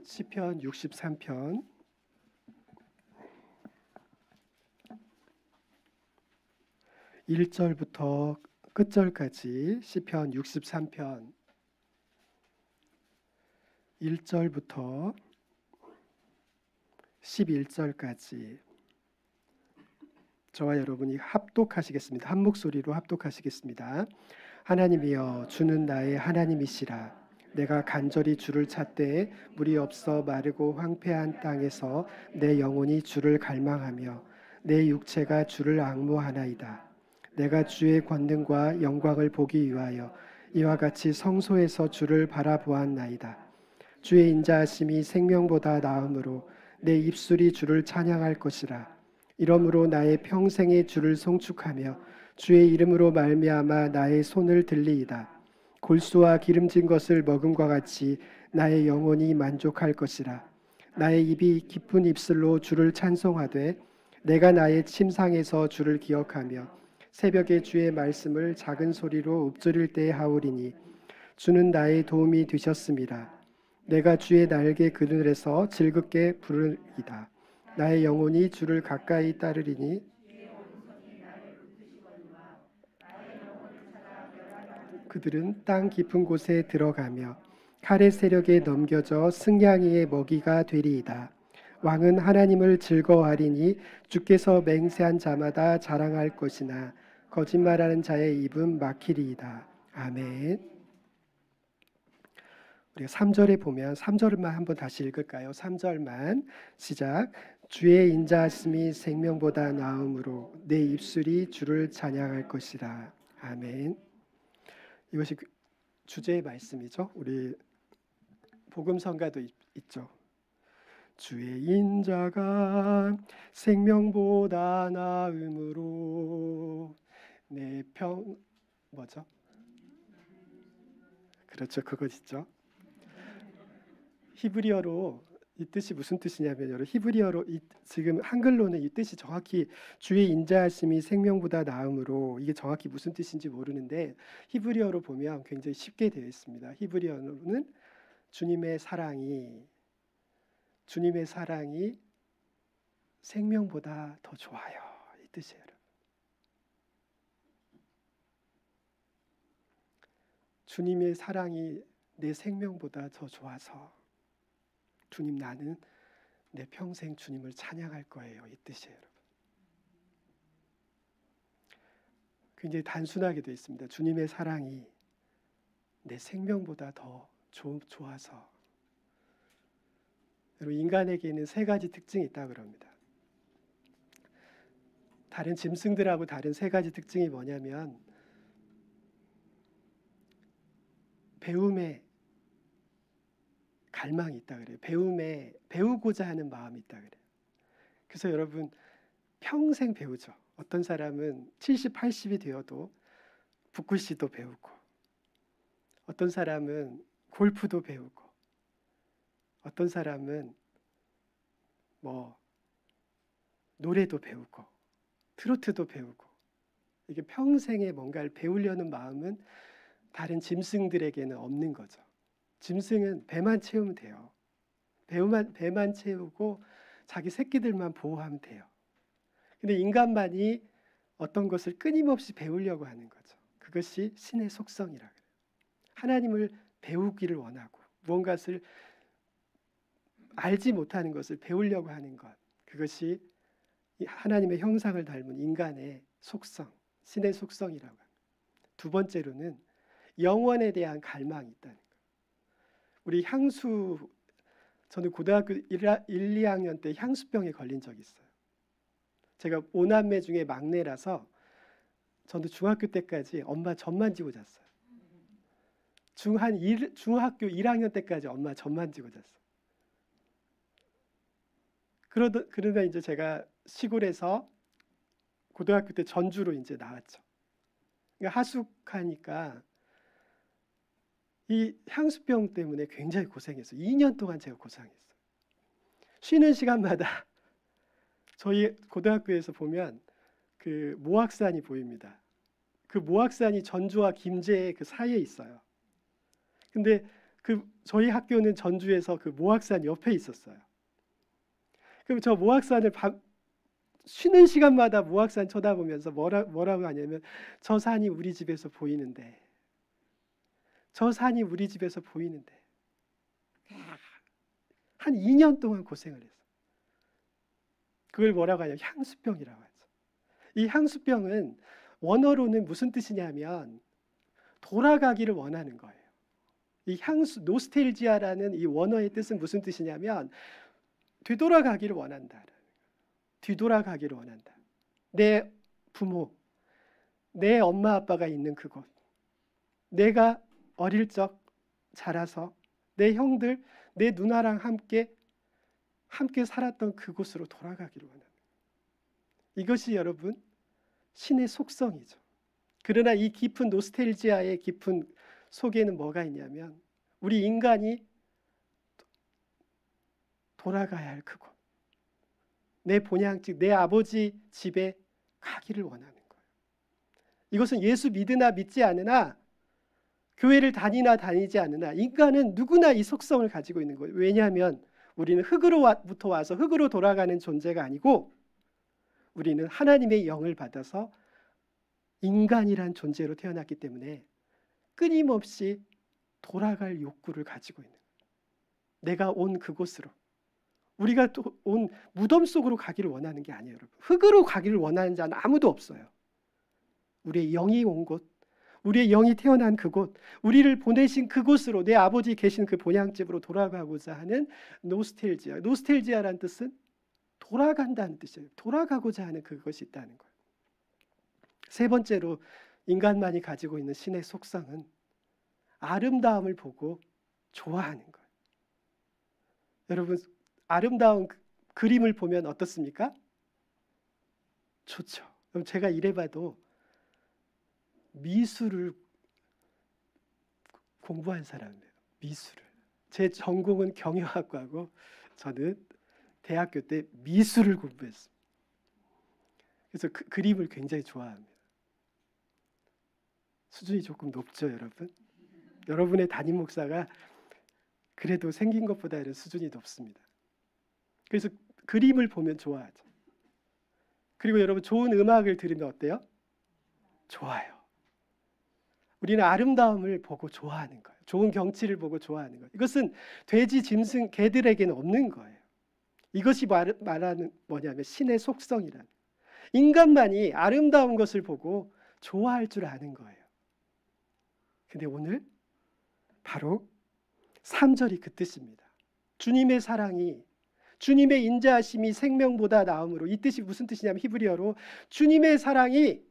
시편 63편 1절부터 끝절까지 시편 63편 1절부터 11절까지 저와 여러분이 합독하시겠습니다. 한 목소리로 합독하시겠습니다. 하나님이여 주는 나의 하나님이시라. 내가 간절히 주를 찾되 물이 없어 마르고 황폐한 땅에서 내 영혼이 주를 갈망하며 내 육체가 주를 앙모하나이다. 내가 주의 권능과 영광을 보기 위하여 이와 같이 성소에서 주를 바라보았나이다. 주의 인자하심이 생명보다 나음으로 내 입술이 주를 찬양할 것이라. 이러므로 나의 평생에 주를 송축하며 주의 이름으로 말미암아 나의 손을 들리이다. 골수와 기름진 것을 먹음과 같이 나의 영혼이 만족할 것이라. 나의 입이 깊은 입술로 주를 찬송하되 내가 나의 침상에서 주를 기억하며 새벽에 주의 말씀을 작은 소리로 읊조릴 때에 하오리니 주는 나의 도움이 되셨습니다. 내가 주의 날개 그늘에서 즐겁게 부르리이다. 나의 영혼이 주를 가까이 따르리니 그들은 땅 깊은 곳에 들어가며 칼의 세력에 넘겨져 승냥이의 먹이가 되리이다. 왕은 하나님을 즐거워하리니 주께서 맹세한 자마다 자랑할 것이나 거짓말하는 자의 입은 막히리이다. 아멘. 우리가 3절에 보면 3절만 한번 다시 읽을까요? 3절만 시작. 주의 인자하심이 생명보다 나음으로 내 입술이 주를 찬양할 것이라. 아멘. 이것이 주제의 말씀이죠. 우리 복음성가도 있죠. 주의 인자가 생명보다 나음으로 내 뭐죠? 그렇죠. 그것 있죠. 히브리어로 이 뜻이 무슨 뜻이냐면 여러분 히브리어로 지금 한글로는 이 뜻이 정확히 주의 인자하심이 생명보다 나음으로 이게 정확히 무슨 뜻인지 모르는데 히브리어로 보면 굉장히 쉽게 되어 있습니다. 히브리어로는 주님의 사랑이 생명보다 더 좋아요. 이 뜻이에요. 주님의 사랑이 내 생명보다 더 좋아서 주님 나는 내 평생 주님을 찬양할 거예요. 이 뜻이에요. 여러분. 굉장히 단순하게 되어 있습니다. 주님의 사랑이 내 생명보다 더 좋아서. 여러분 인간에게는 세 가지 특징이 있다고 그럽니다. 다른 짐승들하고 다른 세 가지 특징이 뭐냐면 배움에 갈망이 있다 그래요. 배우고자 하는 마음이 있다 그래요. 그래서 여러분 평생 배우죠. 어떤 사람은 70, 80이 되어도 붓글씨도 배우고 어떤 사람은 골프도 배우고 어떤 사람은 노래도 배우고 트로트도 배우고 이게 평생에 뭔가를 배우려는 마음은 다른 짐승들에게는 없는 거죠. 짐승은 배만 채우면 돼요. 배만 채우고 자기 새끼들만 보호하면 돼요. 근데 인간만이 어떤 것을 끊임없이 배우려고 하는 거죠. 그것이 신의 속성이라 그래요. 하나님을 배우기를 원하고 무언가를 알지 못하는 것을 배우려고 하는 것. 그것이 하나님의 형상을 닮은 인간의 속성, 신의 속성이라고 합니다. 두 번째로는 영원에 대한 갈망이 있다는 거예요. 우리 저는 고등학교 1, 2학년 때 향수병에 걸린 적이 있어요. 제가 5남매 중에 막내라서 저도 중학교 때까지 엄마 젖만 지고 잤어요. 중학교 1학년 때까지 엄마 젖만 지고 잤어요. 그러다 이제 제가 시골에서 고등학교 때 전주로 이제 나왔죠. 그러니까 하숙하니까 이 향수병 때문에 굉장히 고생했어요. 2년 동안 제가 고생했어요. 쉬는 시간마다 저희 고등학교에서 보면 그 모악산이 보입니다. 그 모악산이 전주와 김제의 그 사이에 있어요. 근데 저희 학교는 전주에서 그 모악산 옆에 있었어요. 그럼 저 모악산을 쉬는 시간마다 모악산 쳐다보면서 뭐라고 하냐면 저 산이 우리 집에서 보이는데, 저 산이 우리 집에서 보이는데 한 2년 동안 고생을 했어. 그걸 뭐라고 하냐면 향수병이라고 하죠. 이 향수병은 원어로는 무슨 뜻이냐면 돌아가기를 원하는 거예요. 이 노스텔지아라는 이 원어의 뜻은 무슨 뜻이냐면 되돌아가기를 원한다. 뒤돌아가기를 원한다. 내 부모, 내 엄마 아빠가 있는 그곳, 내가 어릴 적 자라서 내 형들, 내 누나랑 함께 살았던 그곳으로 돌아가기를 원합니다. 이것이 여러분 신의 속성이죠. 그러나 이 깊은 노스텔지아의 깊은 속에는 뭐가 있냐면 우리 인간이 돌아가야 할 그곳, 내 본향집, 내 아버지 집에 가기를 원하는 거예요. 이것은 예수 믿으나 믿지 않으나, 교회를 다니나 다니지 않으나 인간은 누구나 이 속성을 가지고 있는 거예요. 왜냐하면 우리는 흙으로부터 와서 흙으로 돌아가는 존재가 아니고 우리는 하나님의 영을 받아서 인간이란 존재로 태어났기 때문에 끊임없이 돌아갈 욕구를 가지고 있는 거예요. 내가 온 그곳으로, 우리가 또 온 무덤 속으로 가기를 원하는 게 아니에요. 여러분, 흙으로 가기를 원하는 자는 아무도 없어요. 우리의 영이 온 곳, 우리의 영이 태어난 그곳, 우리를 보내신 그곳으로, 내 아버지 계신 그 본향집으로 돌아가고자 하는 노스텔지아. 노스텔지아라는 뜻은 돌아간다는 뜻이에요. 돌아가고자 하는 그것이 있다는 거예요. 세 번째로 인간만이 가지고 있는 신의 속성은 아름다움을 보고 좋아하는 거예요. 여러분, 아름다운 그림을 보면 어떻습니까? 좋죠. 그럼 제가 이래봐도 미술을 공부한 사람이에요. 미술을. 제 전공은 경영학과고 저는 대학교 때 미술을 공부했습니다. 그래서 그림을 굉장히 좋아합니다. 수준이 조금 높죠, 여러분? 여러분의 담임 목사가 그래도 생긴 것보다는 수준이 높습니다. 그래서 그림을 보면 좋아하죠. 그리고 여러분, 좋은 음악을 들으면 어때요? 좋아요. 우리는 아름다움을 보고 좋아하는 거예요. 좋은 경치를 보고 좋아하는 거예요. 이것은 돼지, 짐승, 개들에게는 없는 거예요. 이것이 말하는 뭐냐면 신의 속성이라는, 인간만이 아름다운 것을 보고 좋아할 줄 아는 거예요. 근데 오늘 바로 3절이 그 뜻입니다. 주님의 사랑이, 주님의 인자하심이 생명보다 나음으로, 이 뜻이 무슨 뜻이냐면 히브리어로 주님의 사랑이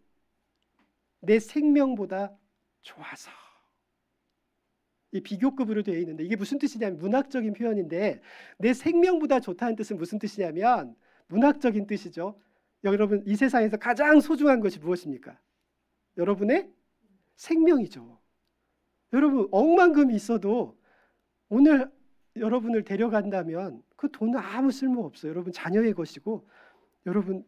내 생명보다 좋아서, 이 비교급으로 되어 있는데 이게 무슨 뜻이냐면 문학적인 표현인데, 내 생명보다 좋다는 뜻은 무슨 뜻이냐면 문학적인 뜻이죠. 여러분, 이 세상에서 가장 소중한 것이 무엇입니까? 여러분의 생명이죠. 여러분, 억만금이 있어도 오늘 여러분을 데려간다면 그 돈은 아무 쓸모 없어요. 여러분 자녀의 것이고, 여러분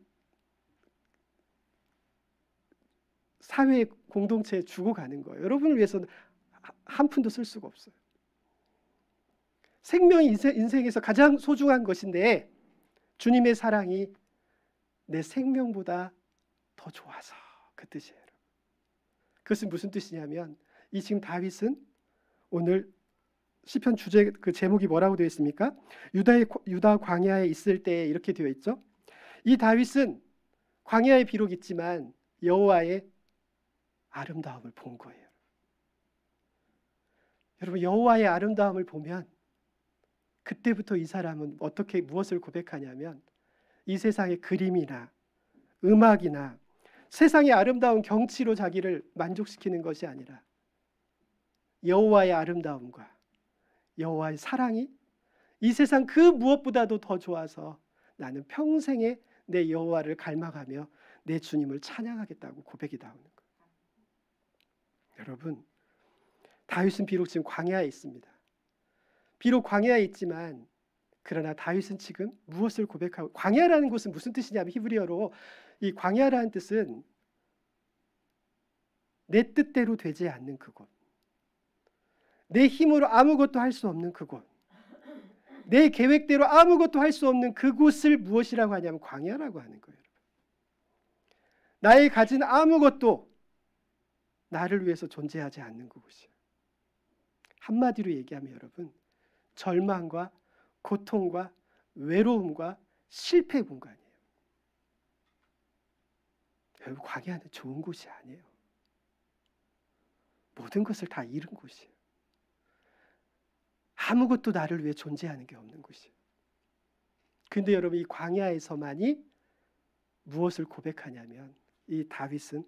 사회 공동체에 주고 가는 거예요. 여러분을 위해서는 한 푼도 쓸 수가 없어요. 생명이 인생에서 가장 소중한 것인데 주님의 사랑이 내 생명보다 더 좋아서, 그 뜻이에요. 그것은 무슨 뜻이냐면, 이 지금 다윗은 오늘 시편 주제 그 제목이 뭐라고 되어 있습니까? 유다 광야에 있을 때 이렇게 되어 있죠. 이 다윗은 광야에 비록 있지만 여호와의 아름다움을 본 거예요. 여러분, 여호와의 아름다움을 보면 그때부터 이 사람은 무엇을 고백하냐면, 이 세상의 그림이나 음악이나 세상의 아름다운 경치로 자기를 만족시키는 것이 아니라 여호와의 아름다움과 여호와의 사랑이 이 세상 그 무엇보다도 더 좋아서 나는 평생에 내 여호와를 갈망하며 내 주님을 찬양하겠다고 고백이 나오는 거예요. 여러분, 다윗은 비록 지금 광야에 있습니다. 비록 광야에 있지만 그러나 다윗은 지금 무엇을 고백하고, 광야라는 곳은 무슨 뜻이냐면 히브리어로 이 광야라는 뜻은 내 뜻대로 되지 않는 그곳, 내 힘으로 아무것도 할 수 없는 그곳, 내 계획대로 아무것도 할 수 없는 그곳을 무엇이라고 하냐면 광야라고 하는 거예요. 나의 가진 아무것도 나를 위해서 존재하지 않는 그곳이에요. 한마디로 얘기하면 여러분, 절망과 고통과 외로움과 실패 공간이에요. 여러분, 광야는 좋은 곳이 아니에요. 모든 것을 다 잃은 곳이에요. 아무것도 나를 위해 존재하는 게 없는 곳이에요. 근데 여러분, 이 광야에서만이 무엇을 고백하냐면, 이 다윗은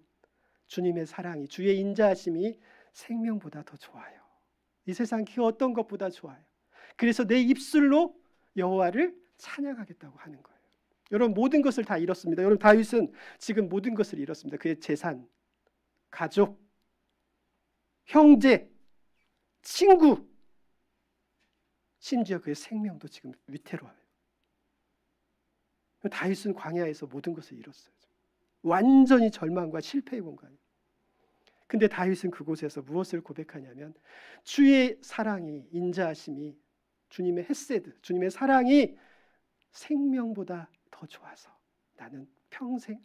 주님의 사랑이, 주의 인자하심이 생명보다 더 좋아요. 이 세상 그 어떤 것보다 좋아요. 그래서 내 입술로 여호와를 찬양하겠다고 하는 거예요. 여러분, 모든 것을 다 잃었습니다. 여러분, 다윗은 지금 모든 것을 잃었습니다. 그의 재산, 가족, 형제, 친구, 심지어 그의 생명도 지금 위태로워요. 다윗은 광야에서 모든 것을 잃었어요. 완전히 절망과 실패의 공간이에요. 근데 다윗은 그곳에서 무엇을 고백하냐면, 주의 사랑이, 인자하심이, 주님의 헤세드, 주님의 사랑이 생명보다 더 좋아서 나는 평생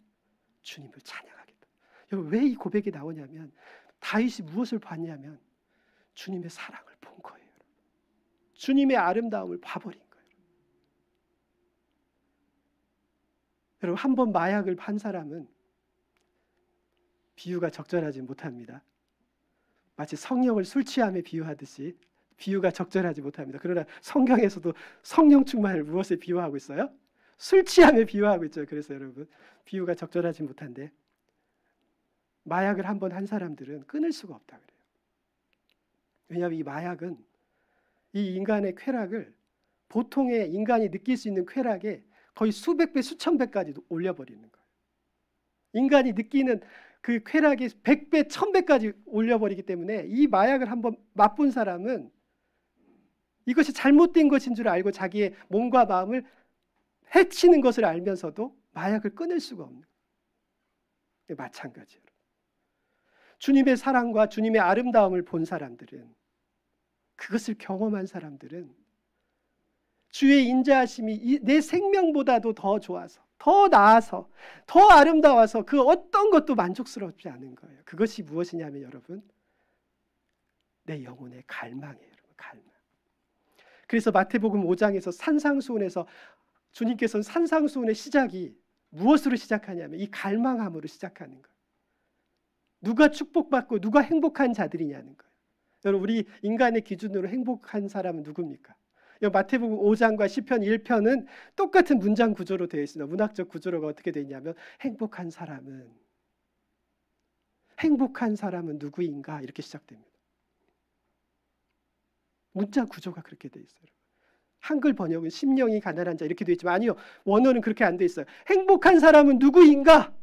주님을 찬양하겠다. 여러분, 왜 이 고백이 나오냐면, 다윗이 무엇을 봤냐면 주님의 사랑을 본 거예요. 주님의 아름다움을 봐버린 거예요. 여러분, 한 번 마약을 판 사람은 비유가 적절하지 못합니다. 마치 성령을 술 취함에 비유하듯이 비유가 적절하지 못합니다. 그러나 성경에서도 성령 충만을 무엇에 비유하고 있어요? 술 취함에 비유하고 있죠. 그래서 여러분, 비유가 적절하지 못한데, 마약을 한 번 한 사람들은 끊을 수가 없다 그래요. 왜냐하면 이 마약은 이 인간의 쾌락을, 보통의 인간이 느낄 수 있는 쾌락에 거의 수백 배, 수천 배까지 올려버리는 거예요. 인간이 느끼는 그 쾌락이 100배, 1000배까지 올려버리기 때문에 이 마약을 한번 맛본 사람은 이것이 잘못된 것인 줄 알고 자기의 몸과 마음을 해치는 것을 알면서도 마약을 끊을 수가 없는 거예요. 마찬가지예요. 주님의 사랑과 주님의 아름다움을 본 사람들은, 그것을 경험한 사람들은 주의 인자하심이 내 생명보다도 더 좋아서, 더 나아서, 더 아름다워서 그 어떤 것도 만족스럽지 않은 거예요. 그것이 무엇이냐면 여러분, 내 영혼의 갈망이에요. 여러분, 갈망. 그래서 마태복음 5장에서 산상수훈에서 주님께서는 산상수훈의 시작이 무엇으로 시작하냐면 이 갈망함으로 시작하는 거예요. 누가 축복받고 누가 행복한 자들이냐는 거예요. 여러분, 우리 인간의 기준으로 행복한 사람은 누굽니까? 마태복음 5장과 시편 1편은 똑같은 문장 구조로 되어 있습니다. 문학적 구조로가 어떻게 되어 있냐면, 행복한 사람은 누구인가? 이렇게 시작됩니다. 문자 구조가 그렇게 되어 있어요. 한글 번역은 심령이 가난한 자 이렇게 되어 있지만, 아니요, 원어는 그렇게 안 되어 있어요. 행복한 사람은 누구인가?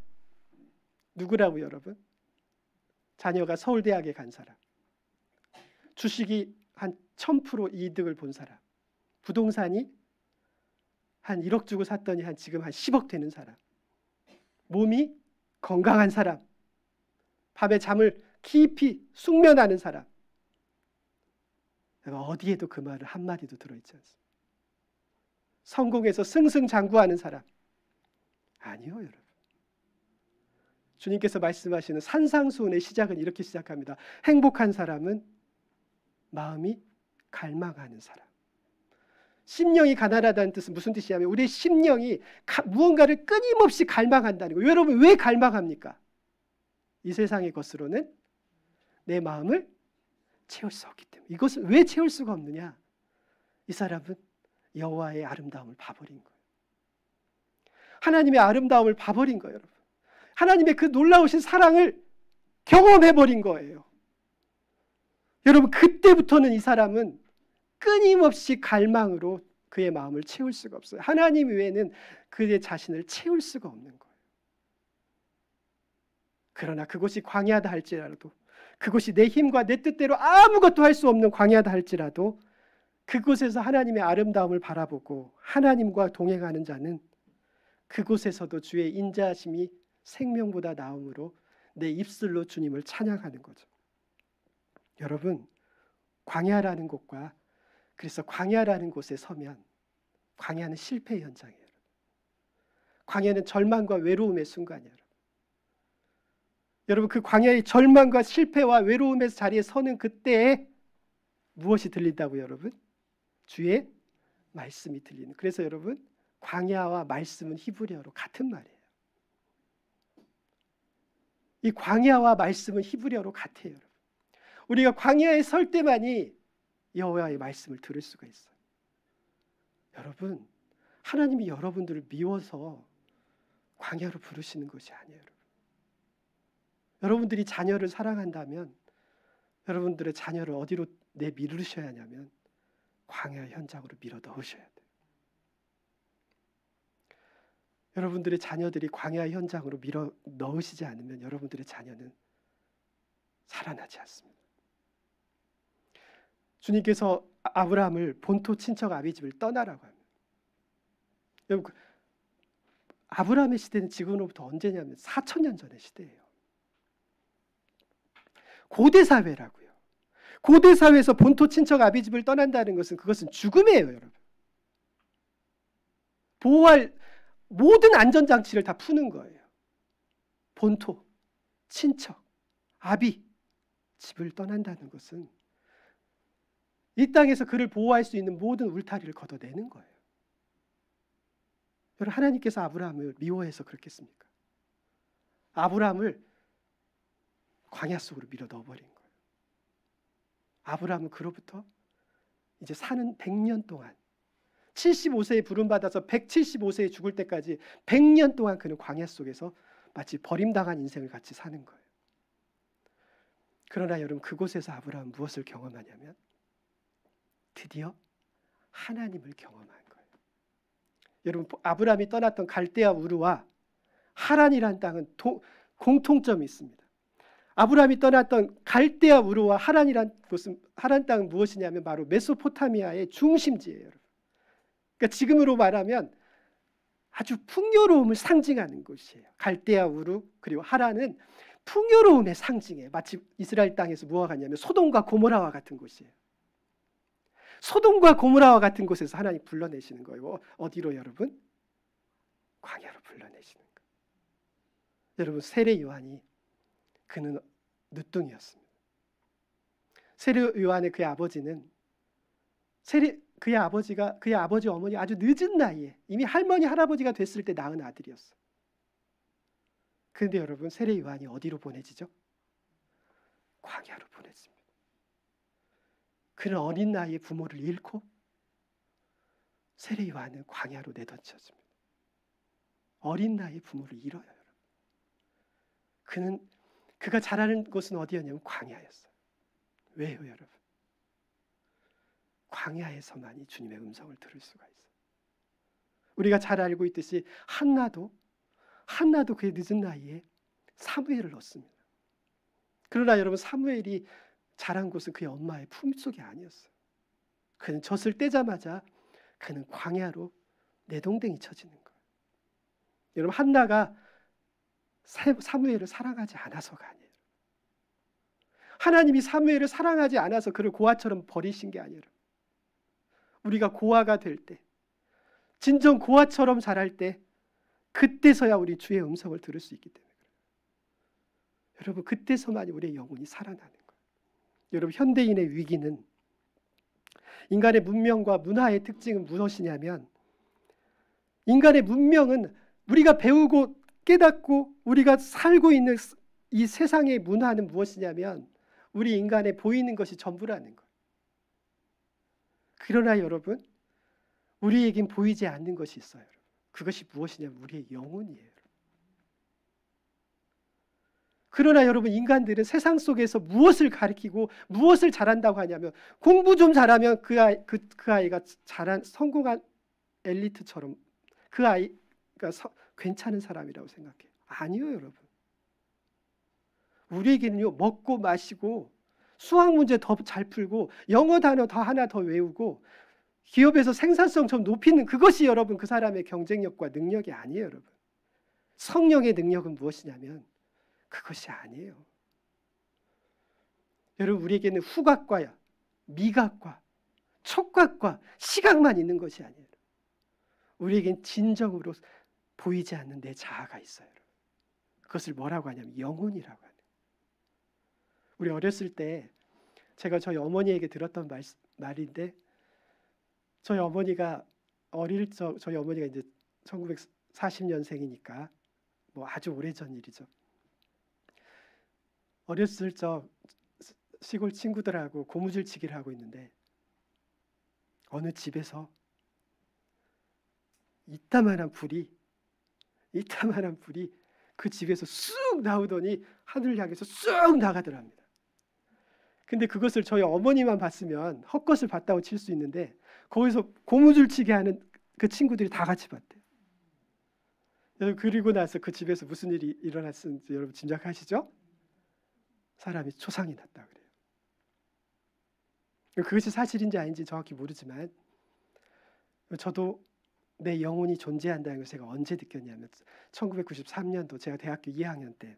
누구라고 여러분? 자녀가 서울대학에 간 사람, 주식이 한 1000% 이득을 본 사람, 부동산이 한 1억 주고 샀더니 지금 한 10억 되는 사람, 몸이 건강한 사람, 밤에 잠을 깊이 숙면하는 사람. 어디에도 그 말을 한마디도 들어있지 않습니다. 성공해서 승승장구하는 사람. 아니요, 여러분. 주님께서 말씀하시는 산상수훈의 시작은 이렇게 시작합니다. 행복한 사람은 마음이 갈망하는 사람. 심령이 가난하다는 뜻은 무슨 뜻이냐면, 우리의 심령이 무언가를 끊임없이 갈망한다는 거예요. 여러분, 왜 갈망합니까? 이 세상의 것으로는 내 마음을 채울 수 없기 때문에. 이것을 왜 채울 수가 없느냐? 이 사람은 여호와의 아름다움을 봐버린 거예요. 하나님의 아름다움을 봐버린 거예요. 여러분, 하나님의 그 놀라우신 사랑을 경험해버린 거예요. 여러분, 그때부터는 이 사람은 끊임없이 갈망으로 그의 마음을 채울 수가 없어요. 하나님 외에는 그의 자신을 채울 수가 없는 거예요. 그러나 그것이 광야다 할지라도, 그것이 내 힘과 내 뜻대로 아무것도 할 수 없는 광야다 할지라도, 그곳에서 하나님의 아름다움을 바라보고 하나님과 동행하는 자는 그곳에서도 주의 인자하심이 생명보다 나음으로 내 입술로 주님을 찬양하는 거죠. 여러분, 광야라는 곳과 그래서 광야라는 곳에 서면 광야는 실패 현장이에요. 광야는 절망과 외로움의 순간이에요. 여러분 그 광야의 절망과 실패와 외로움의 자리에 서는 그때에 무엇이 들린다고요, 여러분? 주의 말씀이 들리는. 그래서 여러분 광야와 말씀은 히브리어로 같은 말이에요. 이 광야와 말씀은 히브리어로 같아요. 여러분. 우리가 광야에 설 때만이 여호와의 말씀을 들을 수가 있어요. 여러분 하나님이 여러분들을 미워서 광야로 부르시는 것이 아니에요. 여러분. 여러분들이 자녀를 사랑한다면 여러분들의 자녀를 어디로 내밀으셔야 하냐면 광야 현장으로 밀어 넣으셔야 돼요. 여러분들의 자녀들이 광야 현장으로 밀어 넣으시지 않으면 여러분들의 자녀는 살아나지 않습니다. 주님께서 아브라함을 본토 친척 아비 집을 떠나라고 합니다. 여러분 아브라함의 시대는 지금으로부터 언제냐면 4,000년 전의 시대예요. 고대 사회라고요. 고대 사회에서 본토 친척 아비 집을 떠난다는 것은 그것은 죽음이에요, 여러분. 보호할 모든 안전장치를 다 푸는 거예요. 본토, 친척, 아비 집을 떠난다는 것은 이 땅에서 그를 보호할 수 있는 모든 울타리를 걷어내는 거예요. 여러분 하나님께서 아브라함을 미워해서 그렇겠습니까? 아브라함을 광야 속으로 밀어 넣어버린 거예요. 아브라함은 그로부터 이제 사는 100년 동안 75세에 부름받아서 175세에 죽을 때까지 100년 동안 그는 광야 속에서 마치 버림당한 인생을 같이 사는 거예요. 그러나 여러분 그곳에서 아브라함은 무엇을 경험하냐면 드디어 하나님을 경험한 거예요. 여러분 아브라함이 떠났던 갈대아 우르와 하란이라는 땅은 공통점이 있습니다. 아브라함이 떠났던 갈대아 우르와 하란이라는 곳은 하란 땅은 무엇이냐면 바로 메소포타미아의 중심지예요. 그러니까 지금으로 말하면 아주 풍요로움을 상징하는 곳이에요. 갈대아 우르 그리고 하란은 풍요로움의 상징이에요. 마치 이스라엘 땅에서 무엇 같냐면 소돔과 고모라와 같은 곳이에요. 소돔과 고모라와 같은 곳에서 하나님 불러내시는 거예요. 어디로 여러분? 광야로 불러내시는 거예요. 여러분 세례 요한이 그는 늦둥이였습니다. 세례 요한의 그의 아버지는 그의 아버지 어머니 아주 늦은 나이에 이미 할머니 할아버지가 됐을 때 낳은 아들이었어요. 그런데 여러분 세례 요한이 어디로 보내지죠? 광야로 보내집니다. 그는 어린 나이에 부모를 잃고 세례 요한은 광야로 내던져집니다. 어린 나이에 부모를 잃어요. 여러분. 그가 자라는 곳은 어디였냐면 광야였어요. 왜요 여러분? 광야에서만이 주님의 음성을 들을 수가 있어요. 우리가 잘 알고 있듯이 한나도 그의 늦은 나이에 사무엘을 얻습니다. 그러나 여러분 사무엘이 자란 곳은 그의 엄마의 품속이 아니었어요. 그는 젖을 떼자마자 그는 광야로 내동댕이 쳐지는 거예요. 여러분 한나가 사무엘을 사랑하지 않아서가 아니에요. 하나님이 사무엘을 사랑하지 않아서 그를 고아처럼 버리신 게 아니에요. 우리가 고아가 될 때, 진정 고아처럼 자랄 때 그때서야 우리 주의 음성을 들을 수 있기 때문에 그래요. 여러분 그때서만이 우리의 영혼이 살아나는 거예요. 여러분 현대인의 위기는 인간의 문명과 문화의 특징은 무엇이냐면 인간의 문명은 우리가 배우고 깨닫고 우리가 살고 있는 이 세상의 문화는 무엇이냐면 우리 인간에 보이는 것이 전부라는 거예요. 그러나 여러분 우리에겐 보이지 않는 것이 있어요. 그것이 무엇이냐면 우리의 영혼이에요. 그러나 여러분 인간들은 세상 속에서 무엇을 가리키고 무엇을 잘한다고 하냐면 공부 좀 잘하면 그 아이가 잘한 성공한 엘리트처럼 그 아이가 괜찮은 사람이라고 생각해요. 아니요 여러분. 우리에게는요 먹고 마시고 수학 문제 더 잘 풀고 영어 단어 하나 더 외우고 기업에서 생산성 좀 높이는 그것이 여러분 그 사람의 경쟁력과 능력이 아니에요 여러분. 성령의 능력은 무엇이냐면 그것이 아니에요. 여러분 우리에게는 후각과 미각과 촉각과 시각만 있는 것이 아니에요. 우리에겐 진정으로 보이지 않는 내 자아가 있어요. 그것을 뭐라고 하냐면 영혼이라고 하는. 우리 어렸을 때 제가 저희 어머니에게 들었던 말인데, 저희 어머니가 어릴 적, 저희 어머니가 이제 1940년생이니까 뭐 아주 오래전 일이죠. 어렸을 적 시골 친구들하고 고무줄치기를 하고 있는데 어느 집에서 이따만한 불이 그 집에서 쑥 나오더니 하늘을 향해서 쑥 나가더랍니다. 근데 그것을 저희 어머니만 봤으면 헛것을 봤다고 칠 수 있는데 거기서 고무줄치기 하는 그 친구들이 다 같이 봤대요. 그리고 나서 그 집에서 무슨 일이 일어났는지 여러분 짐작하시죠? 사람이 초상이 났다 그래요. 그것이 사실인지 아닌지 정확히 모르지만 저도 내 영혼이 존재한다는 걸 제가 언제 느꼈냐면 1993년도 제가 대학교 2학년 때,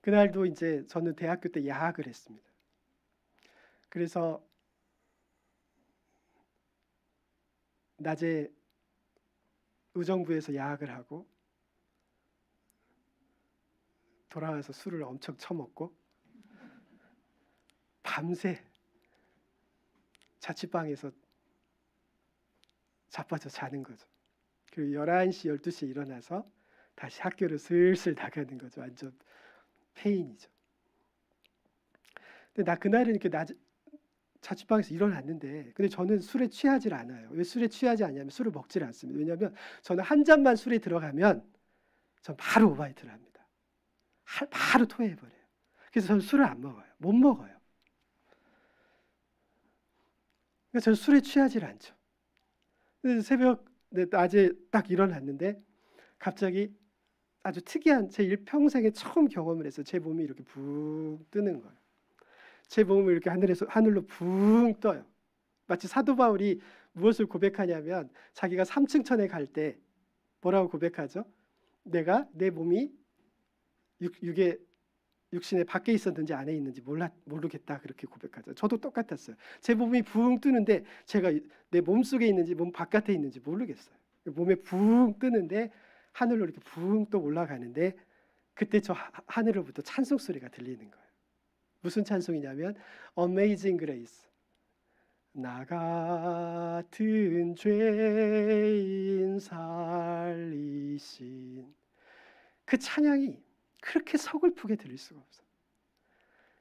그날도 이제 저는 대학교 때 야학을 했습니다. 그래서 낮에 의정부에서 야학을 하고 돌아와서 술을 엄청 처먹고 밤새 자취방에서 자빠져 자는 거죠. 그리고 11시, 12시에 일어나서 다시 학교를 슬슬 나가는 거죠. 완전 페인이죠. 근데 나 그날은 이렇게 자취방에서 일어났는데, 근데 저는 술에 취하지 않아요. 왜 술에 취하지 않냐면 술을 먹질 않습니다. 왜냐하면 저는 한 잔만 술에 들어가면 전 바로 오바이트를 합니다. 바로 토해버려요. 그래서 저는 술을 안 먹어요. 못 먹어요. 그러니까 저는 술에 취하지 않죠. 새벽 낮에 딱 일어났는데 갑자기 아주 특이한 제 일평생에 처음 경험을 해서 제 몸이 이렇게 붕 뜨는 거예요. 제 몸을 이렇게 하늘로 붕 떠요. 마치 사도 바울이 무엇을 고백하냐면 자기가 3층 천에 갈 때 뭐라고 고백하죠? 내가 내 몸이 육신의 밖에 있었는지 안에 있는지 모르겠다, 그렇게 고백하죠. 저도 똑같았어요. 제 몸이 붕 뜨는데 제가 내 몸속에 있는지 몸 바깥에 있는지 모르겠어요. 몸에 붕 뜨는데 하늘로 이렇게 붕 또 올라가는데 그때 저 하늘로부터 찬송 소리가 들리는 거예요. 무슨 찬송이냐면 Amazing Grace. 나 같은 죄인 살리신, 그 찬양이 그렇게 서글프게 들릴 수가 없어요.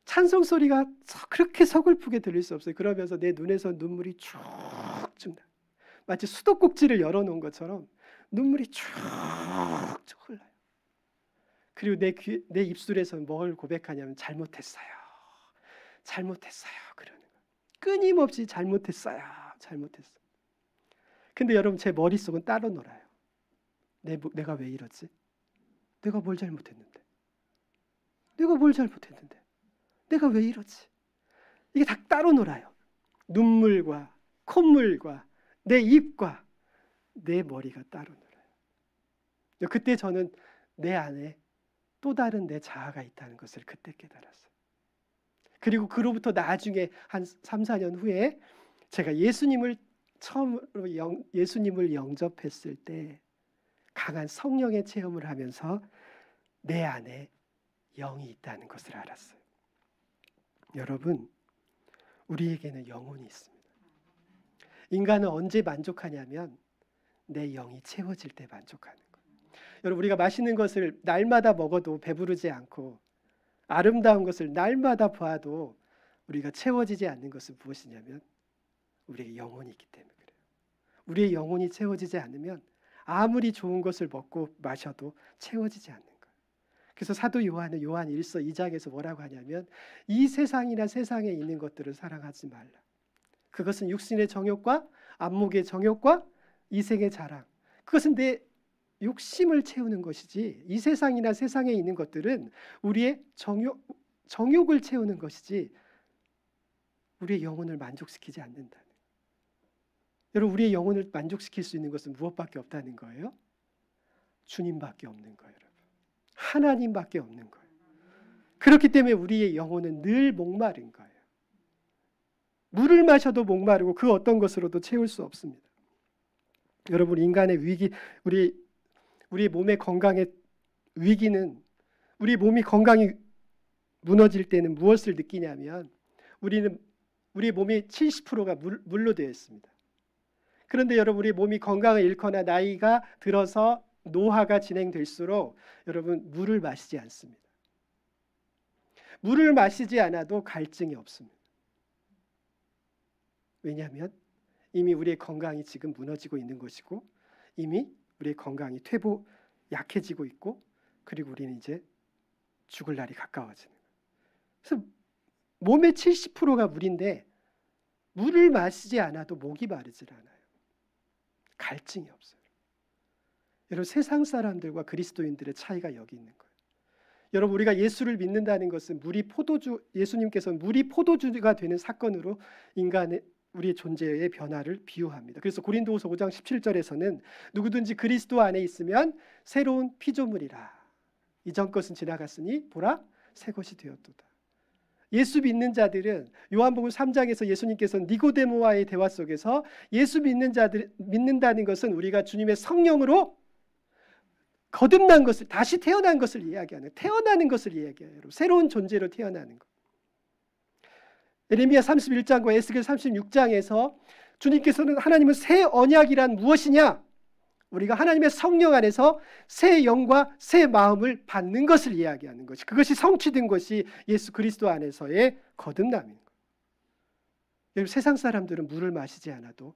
찬송 소리가 그렇게 서글프게 들릴 수 없어요. 그러면서 내 눈에서 눈물이 쭉쭉 나. 마치 수도꼭지를 열어놓은 것처럼 눈물이 쭉쭉 흘러요. 그리고 내 입술에서 뭘 고백하냐면 잘못했어요. 그러는 거예요. 끊임없이 잘못했어요. 근데 여러분, 제 머릿속은 따로 놀아요. 내가 왜 이러지? 내가 뭘 잘못했는데? 내가 왜 이러지? 이게 다 따로 놀아요. 눈물과 콧물과 내 입과 내 머리가 따로 놀아요. 그때 저는 내 안에 또 다른 내 자아가 있다는 것을 그때 깨달았어요. 그리고 그로부터 나중에 한 3, 4년 후에 제가 예수님을 영접했을 때 강한 성령의 체험을 하면서 내 안에 영이 있다는 것을 알았어요. 여러분, 우리에게는 영혼이 있습니다. 인간은 언제 만족하냐면 내 영이 채워질 때 만족하는 거예요. 여러분, 우리가 맛있는 것을 날마다 먹어도 배부르지 않고 아름다운 것을 날마다 봐도 우리가 채워지지 않는 것은 무엇이냐면 우리에게 영혼이 있기 때문에 그래요. 우리의 영혼이 채워지지 않으면 아무리 좋은 것을 먹고 마셔도 채워지지 않는 거예요. 그래서 사도 요한은 요한 1서 2장에서 뭐라고 하냐면 이 세상이나 세상에 있는 것들을 사랑하지 말라. 그것은 육신의 정욕과 안목의 정욕과 이생의 자랑, 그것은 내 욕심을 채우는 것이지, 이 세상이나 세상에 있는 것들은 우리의 정욕을 채우는 것이지 우리의 영혼을 만족시키지 않는다. 여러분, 우리의 영혼을 만족시킬 수 있는 것은 무엇밖에 없다는 거예요? 주님밖에 없는 거예요. 여러분, 하나님밖에 없는 거예요. 그렇기 때문에 우리의 영혼은 늘 목마른 거예요. 물을 마셔도 목마르고 그 어떤 것으로도 채울 수 없습니다. 여러분, 인간의 위기, 우리 몸의 건강의 위기는, 우리 몸이 건강이 무너질 때는 무엇을 느끼냐면 우리 몸이 70%가 물로 되어 있습니다. 그런데 여러분, 우리 몸이 건강을 잃거나 나이가 들어서 노화가 진행될수록 여러분 물을 마시지 않습니다. 물을 마시지 않아도 갈증이 없습니다. 왜냐하면 이미 우리의 건강이 지금 무너지고 있는 것이고, 이미 우리의 건강이 약해지고 있고, 그리고 우리는 이제 죽을 날이 가까워지는 거예요. 그래서 몸의 70%가 물인데 물을 마시지 않아도 목이 마르질 않아요. 갈증이 없어요. 여러분, 세상 사람들과 그리스도인들의 차이가 여기 있는 거예요. 여러분, 우리가 예수를 믿는다는 것은 예수님께서는 물이 포도주가 되는 사건으로 우리의 존재의 변화를 비유합니다. 그래서 고린도후서 5장 17절에서는 누구든지 그리스도 안에 있으면 새로운 피조물이라. 이전 것은 지나갔으니 보라 새 것이 되었도다. 예수 믿는 자들은 요한복음 3장에서 예수님께서는 니고데모와의 대화 속에서 예수 믿는다는 것은 우리가 주님의 성령으로 거듭난 것을, 다시 태어난 것을 이야기하는, 태어나는 것을 이야기해요. 새로운 존재로 태어나는 것. 예레미야 31장과 에스겔 36장에서 주님께서는 하나님은 새 언약이란 무엇이냐? 우리가 하나님의 성령 안에서 새 영과 새 마음을 받는 것을 이야기하는 것이, 그것이 성취된 것이 예수 그리스도 안에서의 거듭남인 거예요. 세상 사람들은 물을 마시지 않아도,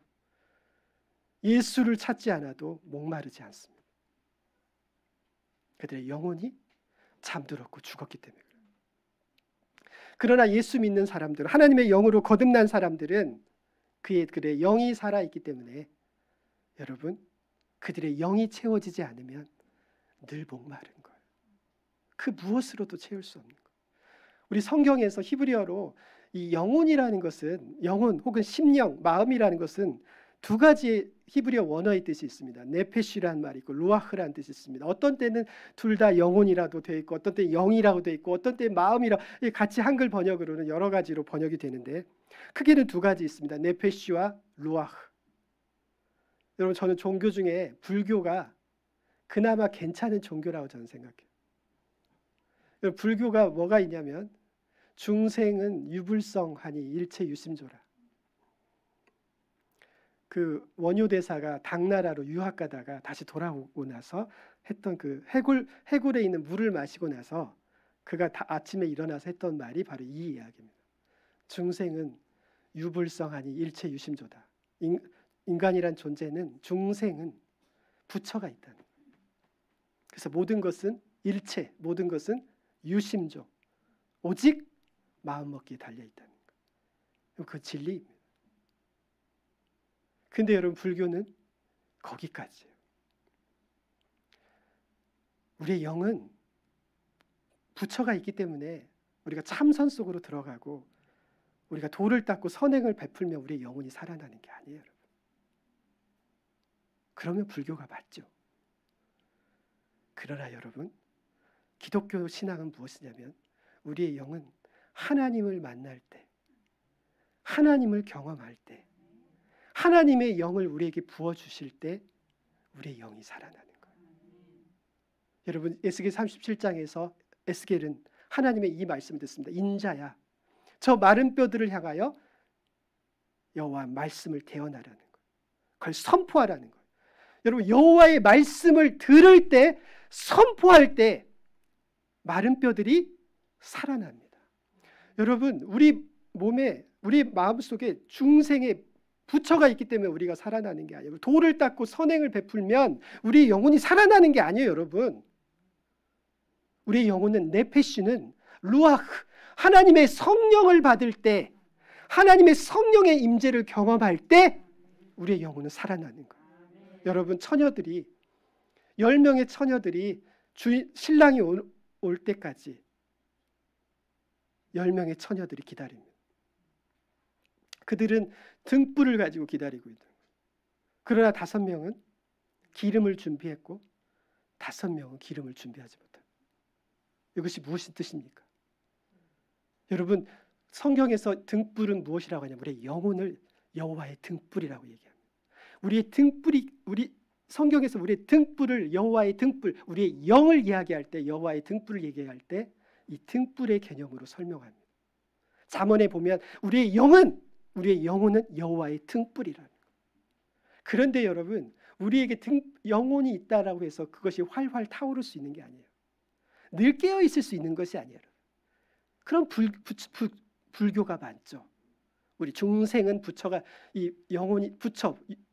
예수를 찾지 않아도 목마르지 않습니다. 그들의 영혼이 잠들었고 죽었기 때문에 그래요. 그러나 예수 믿는 사람들, 하나님의 영으로 거듭난 사람들은 그들의 영이 살아있기 때문에 여러분, 그들의 영이 채워지지 않으면 늘 목마른 거예요. 그 무엇으로도 채울 수 없는 거예요. 우리 성경에서 히브리어로 이 영혼이라는 것은, 영혼 혹은 심령, 마음이라는 것은 두 가지의 히브리어 원어의 뜻이 있습니다. 네페시라는 말이 있고 루아흐라는 뜻이 있습니다. 어떤 때는 둘 다 영혼이라도 되어 있고, 어떤 때는 영이라고 되어 있고, 어떤 때는 마음이라, 같이 한글 번역으로는 여러 가지로 번역이 되는데 크게는 두 가지 있습니다. 네페시와 루아흐. 여러분, 저는 종교 중에 불교가 그나마 괜찮은 종교라고 저는 생각해요. 여러분, 불교가 뭐가 있냐면 중생은 유불성하니 일체 유심조라. 그 원효 대사가 당나라로 유학 가다가 다시 돌아오고 나서 했던 그 해골에 있는 물을 마시고 나서 그가 아침에 일어나서 했던 말이 바로 이 이야기입니다. 중생은 유불성하니 일체 유심조다. 인간이란 존재는, 중생은 부처가 있다는 거예요. 그래서 모든 것은 일체, 모든 것은 유심조, 오직 마음먹기에 달려있다는 거예요. 그 진리입니다. 근데 여러분, 불교는 거기까지예요. 우리의 영은 부처가 있기 때문에 우리가 참선 속으로 들어가고 우리가 도를 닦고 선행을 베풀면 우리의 영혼이 살아나는 게 아니에요, 여러분. 그러면 불교가 맞죠. 그러나 여러분, 기독교 신앙은 무엇이냐면 우리의 영은 하나님을 만날 때, 하나님을 경험할 때, 하나님의 영을 우리에게 부어주실 때 우리의 영이 살아나는 거예요. 여러분, 에스겔 37장에서 에스겔은 하나님의 이 말씀을 듣습니다. 인자야, 저 마른 뼈들을 향하여 여호와 말씀을 대언하라는 거예요. 그걸 선포하라는 거예요. 여러분, 여호와의 말씀을 들을 때, 선포할 때 마른 뼈들이 살아납니다. 여러분, 우리 몸에, 우리 마음속에 중생의 부처가 있기 때문에 우리가 살아나는 게 아니에요. 도를 닦고 선행을 베풀면 우리 영혼이 살아나는 게 아니에요, 여러분. 우리의 영혼은, 네페시는 루아흐, 하나님의 성령을 받을 때, 하나님의 성령의 임재를 경험할 때 우리의 영혼은 살아나는 거예요. 여러분, 처녀들이, 10명의 처녀들이 신랑이 올 때까지 10명의 처녀들이 기다립니다. 그들은 등불을 가지고 기다리고 있다. 그러나 5명은 기름을 준비했고 5명은 기름을 준비하지 못합니다. 이것이 무엇인 뜻입니까? 여러분, 성경에서 등불은 무엇이라고 하냐면 우리의 영혼을 여호와의 등불이라고 얘기합니다. 우리의 등불이 성경에서 우리의 등불을 여호와의 등불, 우리의 영을 이야기할 때 여호와의 등불을 얘기할 때 이 등불의 개념으로 설명합니다. 잠언에 보면 우리의 영혼은 여호와의 등불이라는 거예요. 그런데 여러분, 우리에게 영혼이 있다라고 해서 그것이 활활 타오를 수 있는 게 아니에요. 늘 깨어 있을 수 있는 것이 아니에요. 그런 불교가 많죠. 우리 중생은 부처가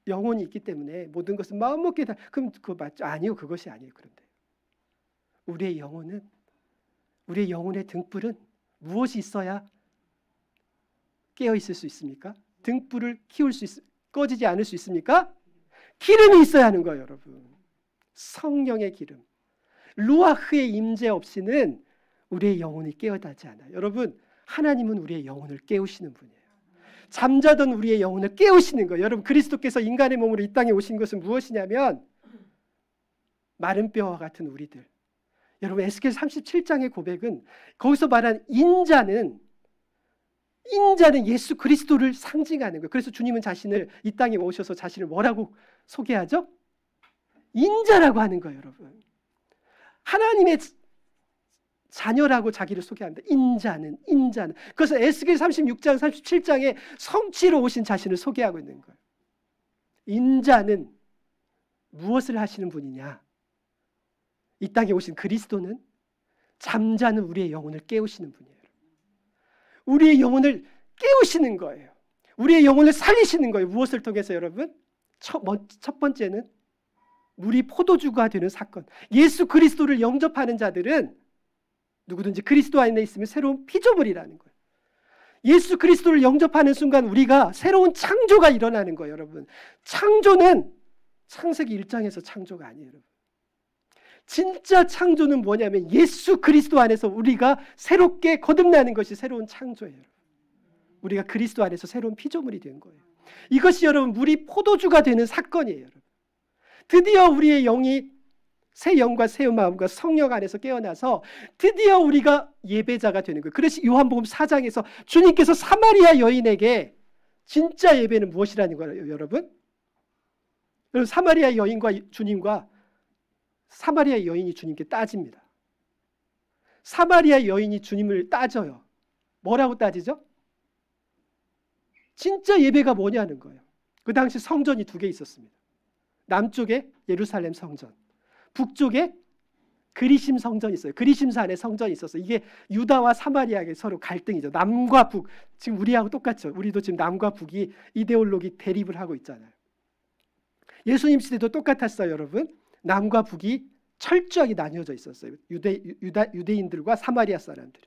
영혼이 있기 때문에 모든 것은 마음 먹게 다. 그럼 그거 맞죠? 아니요, 그것이 아니에요. 그런데 우리의 영혼의 등불은 무엇이 있어야 깨어 있을 수 있습니까? 등불을 꺼지지 않을 수 있습니까? 기름이 있어야 하는 거예요, 여러분. 성령의 기름, 루아흐의 임재 없이는 우리의 영혼이 깨어나지 않아요. 여러분, 하나님은 우리의 영혼을 깨우시는 분이에요. 잠자던 우리의 영혼을 깨우시는 거예요. 여러분, 그리스도께서 인간의 몸으로 이 땅에 오신 것은 무엇이냐면 마른 뼈와 같은 우리들. 여러분, 에스겔 37장의 고백은 거기서 말한 인자는 예수 그리스도를 상징하는 거예요. 그래서 주님은 자신을 이 땅에 오셔서 자신을 뭐라고 소개하죠? 인자라고 하는 거예요, 여러분. 하나님의 자녀라고 자기를 소개합니다. 인자는. 그래서 에스겔 36장, 37장에 성취로 오신 자신을 소개하고 있는 거예요. 인자는 무엇을 하시는 분이냐? 이 땅에 오신 그리스도는 잠자는 우리의 영혼을 깨우시는 분이에요. 우리의 영혼을 깨우시는 거예요. 우리의 영혼을 살리시는 거예요. 무엇을 통해서 여러분? 첫 번째는 물이 포도주가 되는 사건. 예수 그리스도를 영접하는 자들은 누구든지 그리스도 안에 있으면 새로운 피조물이라는 거예요. 예수 그리스도를 영접하는 순간 우리가 새로운 창조가 일어나는 거예요, 여러분. 창조는 창세기 1장에서 창조가 아니에요, 여러분. 진짜 창조는 뭐냐면 예수 그리스도 안에서 우리가 새롭게 거듭나는 것이 새로운 창조예요. 우리가 그리스도 안에서 새로운 피조물이 된 거예요. 이것이 여러분 물이 포도주가 되는 사건이에요, 여러분. 드디어 우리의 영이 새 영과 새 마음과 성령 안에서 깨어나서 드디어 우리가 예배자가 되는 거예요. 그래서 요한복음 4장에서 주님께서 사마리아 여인에게 진짜 예배는 무엇이라는 거예요, 여러분? 여러분, 사마리아 여인이 주님께 따집니다. 사마리아 여인이 주님을 따져요. 뭐라고 따지죠? 진짜 예배가 뭐냐는 거예요. 그 당시 성전이 2개 있었습니다. 남쪽에 예루살렘 성전, 북쪽에 그리심 성전이 있어요. 그리심사 안에 성전이 있었어요. 이게 유다와 사마리아의 서로 갈등이죠. 남과 북. 지금 우리하고 똑같죠. 우리도 지금 남과 북이 이데올로기 대립을 하고 있잖아요. 예수님 시대도 똑같았어요, 여러분. 남과 북이 철저하게 나뉘어져 있었어요. 유대인들과 사마리아 사람들.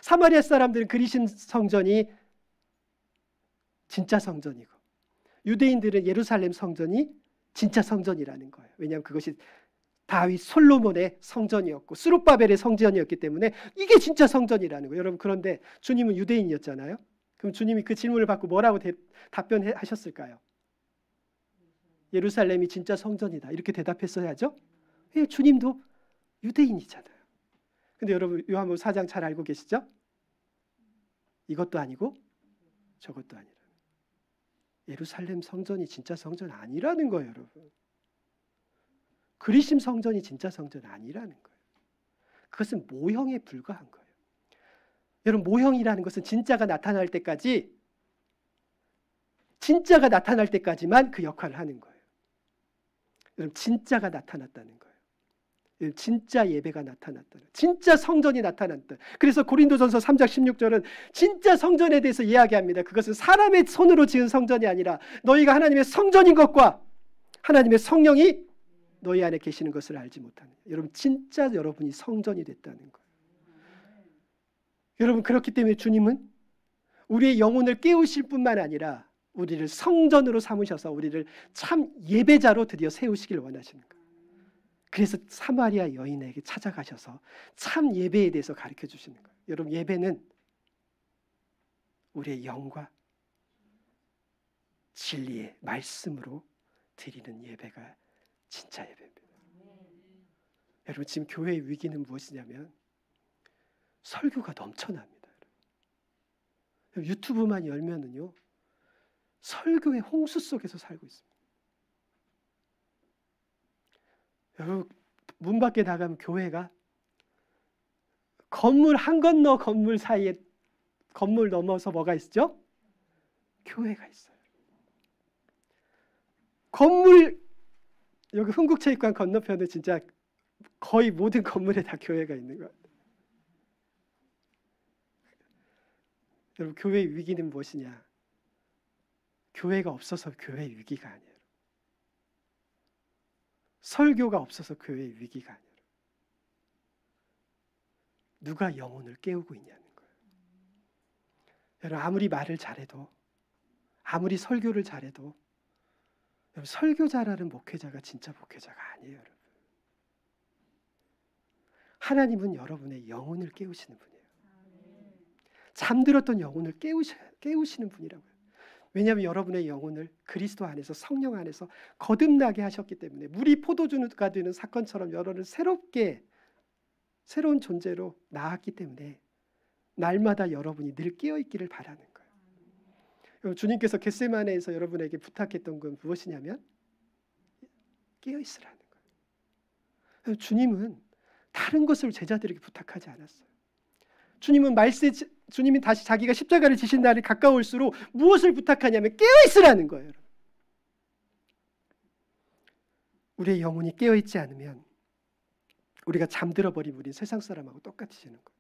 사마리아 사람들은 그리심 성전이 진짜 성전이고, 유대인들은 예루살렘 성전이 진짜 성전이라는 거예요. 왜냐하면 그것이 다윗 솔로몬의 성전이었고 스룹바벨의 성전이었기 때문에 이게 진짜 성전이라는 거예요. 여러분, 그런데 주님은 유대인이었잖아요. 그럼 주님이 그 질문을 받고 뭐라고 답변하셨을까요? 예루살렘이 진짜 성전이다, 이렇게 대답했어야죠. 왜? 주님도 유대인이잖아요. 근데 여러분, 요한복음 4장 잘 알고 계시죠? 이것도 아니고 저것도 아니라 예루살렘 성전이 진짜 성전 아니라는 거예요, 여러분. 그리심 성전이 진짜 성전 아니라는 거예요. 그것은 모형에 불과한 거예요. 여러분, 모형이라는 것은 진짜가 나타날 때까지만 그 역할을 하는 거예요. 여러분, 진짜가 나타났다는 거예요. 여러분, 진짜 예배가 나타났다는, 진짜 성전이 나타났다. 그래서 고린도전서 3장 16절은 진짜 성전에 대해서 이야기합니다. 그것은 사람의 손으로 지은 성전이 아니라 너희가 하나님의 성전인 것과 하나님의 성령이 너희 안에 계시는 것을 알지 못하는. 여러분, 진짜 여러분이 성전이 됐다는 거예요. 여러분, 그렇기 때문에 주님은 우리의 영혼을 깨우실 뿐만 아니라 우리를 성전으로 삼으셔서 우리를 참 예배자로 드디어 세우시길 원하시는 거예요. 그래서 사마리아 여인에게 찾아가셔서 참 예배에 대해서 가르쳐 주시는 거예요. 여러분, 예배는 우리의 영과 진리의 말씀으로 드리는 예배가 진짜 예배입니다. 여러분, 지금 교회의 위기는 무엇이냐면 설교가 넘쳐납니다. 유튜브만 열면은요, 설교의 홍수 속에서 살고 있습니다. 여러분, 문 밖에 나가면 교회가 건물 한 건너 건물 사이에, 건물 넘어서 뭐가 있죠? 교회가 있어요. 건물, 여기 흥국체육관 건너편에 진짜 거의 모든 건물에 다 교회가 있는 것 같아요. 여러분, 교회의 위기는 무엇이냐? 교회가 없어서 교회의 위기가 아니에요. 설교가 없어서 교회의 위기가 아니에요. 누가 영혼을 깨우고 있냐는 거예요. 여러분, 아무리 말을 잘해도, 아무리 설교를 잘해도, 여러분, 설교자라는 목회자가 진짜 목회자가 아니에요. 여러분, 하나님은 여러분의 영혼을 깨우시는 분이에요. 잠들었던 영혼을 깨우시는 분이라고요. 왜냐하면 여러분의 영혼을 그리스도 안에서, 성령 안에서 거듭나게 하셨기 때문에, 물이 포도주가 되는 사건처럼 여러분을 새로운 존재로 낳았기 때문에 날마다 여러분이 늘 깨어있기를 바라는 거예요. 주님께서 겟세마네에서 여러분에게 부탁했던 건 무엇이냐면 깨어있으라는 거예요. 주님은 다른 것을 제자들에게 부탁하지 않았어요. 주님이 다시 자기가 십자가를 지신 날이 가까울수록 무엇을 부탁하냐면 깨어있으라는 거예요. 우리의 영혼이 깨어있지 않으면 우리가 잠들어 버린 우린 세상 사람하고 똑같아지는 거예요.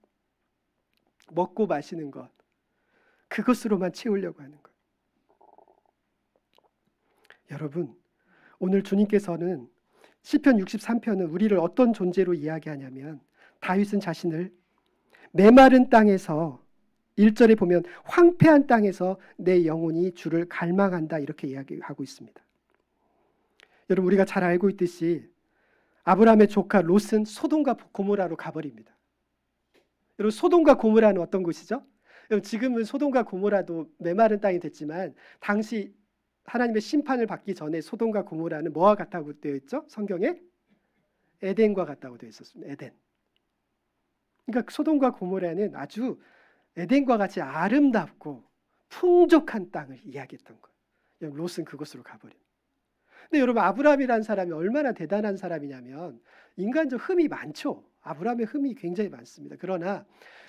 먹고 마시는 것, 그것으로만 채우려고 하는 거예요. 여러분, 오늘 주님께서는 시편 63편은 우리를 어떤 존재로 이야기하냐면, 다윗은 자신을 메마른 땅에서, 1절에 보면 황폐한 땅에서 내 영혼이 주를 갈망한다, 이렇게 이야기하고 있습니다. 여러분, 우리가 잘 알고 있듯이 아브라함의 조카 롯은 소돔과 고모라로 가버립니다. 여러분, 소돔과 고모라는 어떤 곳이죠? 여러분, 지금은 소돔과 고모라도 메마른 땅이 됐지만 당시 하나님의 심판을 받기 전에 소돔과 고모라는 뭐와 같다고 되어 있죠? 성경에 에덴과 같다고 되어 있었습니다. 에덴. 그러니까 소돔과 고모라는 아주 에덴과 같이 아름답고 풍족한 땅을 이야기했던 거예요. 롯은 그곳으로 가버립니다. 근데 여러분, 아브라함이라는 사람이 얼마나 대단한 사람이냐면 인간적 흠이 많죠. 아브라함의 흠이 굉장히 많습니다. 그러나